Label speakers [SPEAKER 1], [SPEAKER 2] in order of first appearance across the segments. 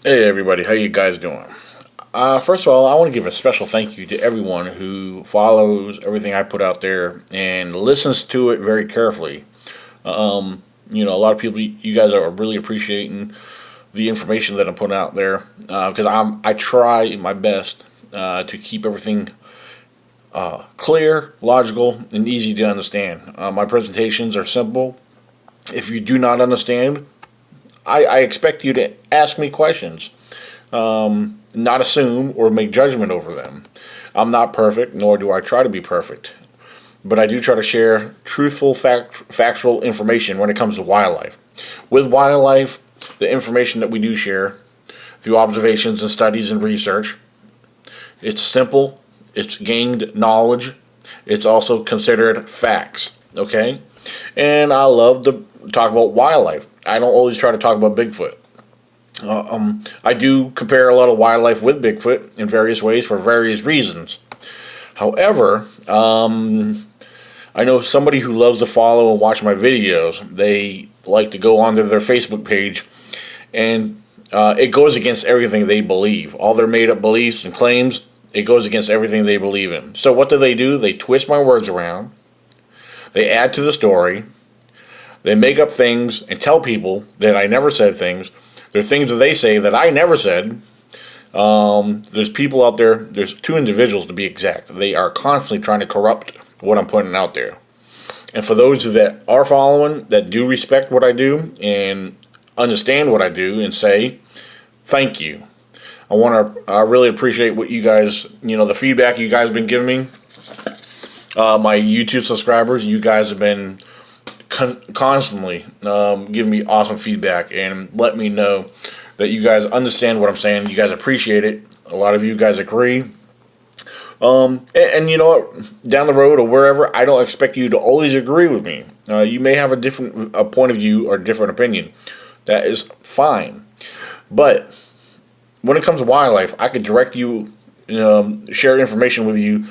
[SPEAKER 1] Hey everybody, how you guys doing? First of all, I want to give a special thank you to everyone who follows everything I put out there and listens to it very carefully. A lot of people, you guys are really appreciating the information that I'm putting out there because I try my best to keep everything clear, logical, and easy to understand. My presentations are simple. If you do not understand, I expect you to ask me questions, not assume or make judgment over them. I'm not perfect, nor do I try to be perfect, but I do try to share truthful, factual information when it comes to wildlife. With wildlife, the information that we do share through observations and studies and research, it's simple, it's gained knowledge, it's also considered facts, okay? And I love to talk about wildlife. I don't always try to talk about Bigfoot. I do compare a lot of wildlife with Bigfoot in various ways for various reasons. However, I know somebody who loves to follow and watch my videos. They like to go onto their Facebook page, and it goes against everything they believe. All their made-up beliefs and claims, it goes against everything they believe in. So what do? They twist my words around. They add to the story. They make up things and tell people that I never said things. There are things that they say that I never said. There's people out there, there's two individuals to be exact. They are constantly trying to corrupt what I'm putting out there. And for those that are following, that do respect what I do and understand what I do and say, thank you. I want to really appreciate what you guys, the feedback you guys have been giving me. My YouTube subscribers, you guys have been constantly giving me awesome feedback and let me know that you guys understand what I'm saying. You guys appreciate it. A lot of you guys agree. And you know what? Down the road or wherever, I don't expect you to always agree with me. You may have a different point of view or different opinion. That is fine. But when it comes to wildlife, I could direct you, share information with you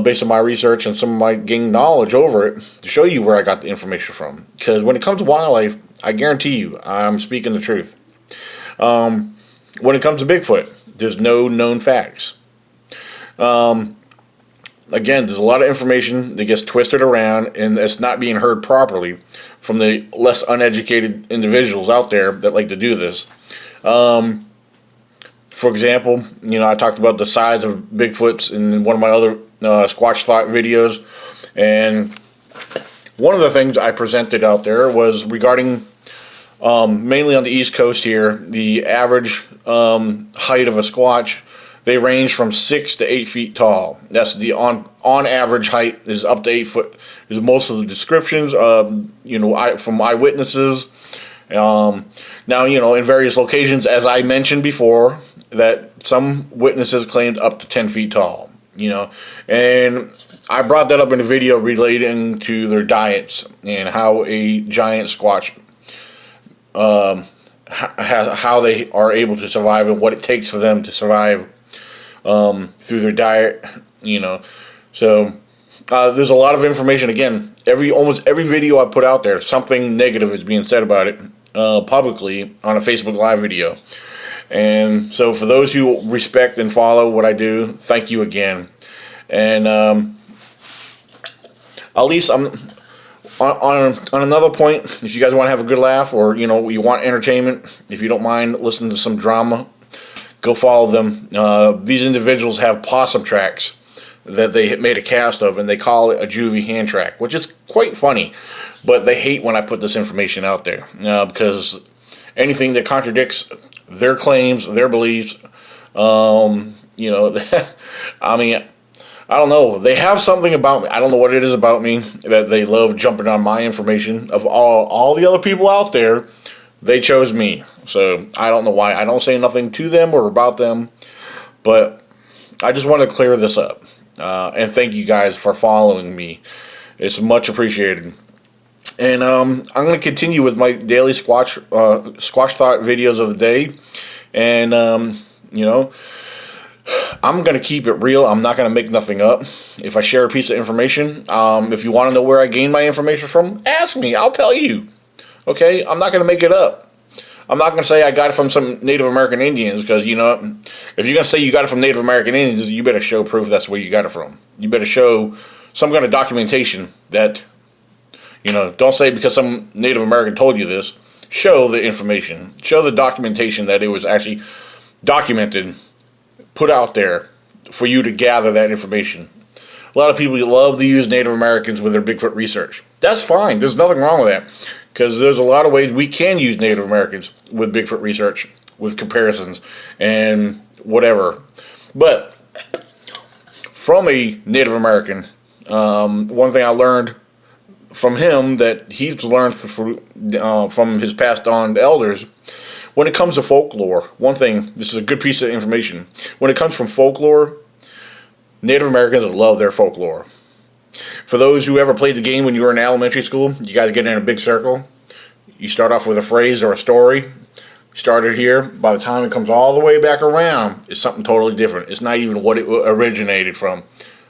[SPEAKER 1] based on my research and some of my gained knowledge over it to show you where I got the information from. Because when it comes to wildlife, I guarantee you, I'm speaking the truth. When it comes to Bigfoot, there's no known facts. Again, there's a lot of information that gets twisted around and it's not being heard properly from the less uneducated individuals out there that like to do this. For example, I talked about the size of Bigfoots in one of my other Squatch Thought videos, and one of the things I presented out there was regarding mainly on the East Coast here, the average height of a Squatch. They range from 6 to 8 feet tall. That's the on average height is up to 8 foot. Is most of the descriptions, from eyewitnesses. Now, in various locations, as I mentioned before, that some witnesses claimed up to 10 feet tall. And I brought that up in a video relating to their diets and how a giant Squatch, how they are able to survive and what it takes for them to survive through their diet. So there's a lot of information. Again, almost every video I put out there, something negative is being said about it publicly on a Facebook Live video. And so for those who respect and follow what I do, thank you again. And at least I'm on another point. If you guys want to have a good laugh, or you want entertainment, if you don't mind listening to some drama, go follow them. These individuals have possum tracks that they made a cast of, and they call it a juvie hand track, which is quite funny. But they hate when I put this information out there because anything that contradicts their claims, their beliefs, I mean, I don't know. They have something about me. I don't know what it is about me that they love jumping on my information. Of all the other people out there, they chose me. So I don't know why. I don't say nothing to them or about them, but I just want to clear this up. And thank you guys for following me. It's much appreciated. And I'm going to continue with my daily Squatch Thought videos of the day. And, I'm going to keep it real. I'm not going to make nothing up. If I share a piece of information, if you want to know where I gain my information from, ask me. I'll tell you. Okay? I'm not going to make it up. I'm not going to say I got it from some Native American Indians, because, if you're going to say you got it from Native American Indians, you better show proof that's where you got it from. You better show some kind of documentation that, don't say because some Native American told you this. Show the information. Show the documentation that it was actually documented, put out there for you to gather that information. A lot of people love to use Native Americans with their Bigfoot research. That's fine. There's nothing wrong with that, because there's a lot of ways we can use Native Americans with Bigfoot research, with comparisons and whatever. But from a Native American, one thing I learned from him that he's learned from his passed on elders, when it comes to folklore, one thing, this is a good piece of information. When it comes from folklore, Native Americans love their folklore. For those who ever played the game when you were in elementary school, you guys get in a big circle. You start off with a phrase or a story. Started here. By the time it comes all the way back around, it's something totally different. It's not even what it originated from.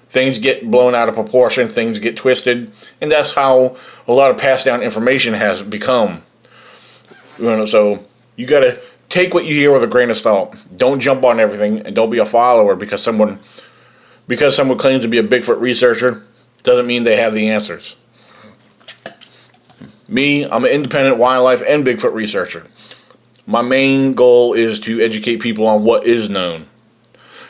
[SPEAKER 1] Things get blown out of proportion. Things get twisted. And that's how a lot of passed down information has become. So you got to take what you hear with a grain of salt. Don't jump on everything, and don't be a follower because someone claims to be a Bigfoot researcher. Doesn't mean they have the answers. Me, I'm an independent wildlife and Bigfoot researcher. My main goal is to educate people on what is known,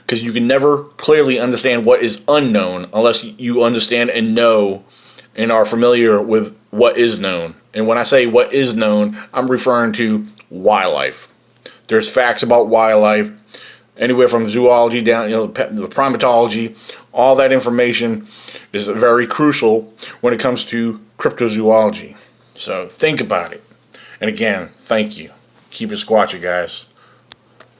[SPEAKER 1] because you can never clearly understand what is unknown unless you understand and know and are familiar with what is known. And when I say what is known, I'm referring to wildlife. There's facts about wildlife, anywhere from zoology down, the primatology. All that information is very crucial when it comes to cryptozoology. So think about it. And again, thank you. Keep it squatchy, guys.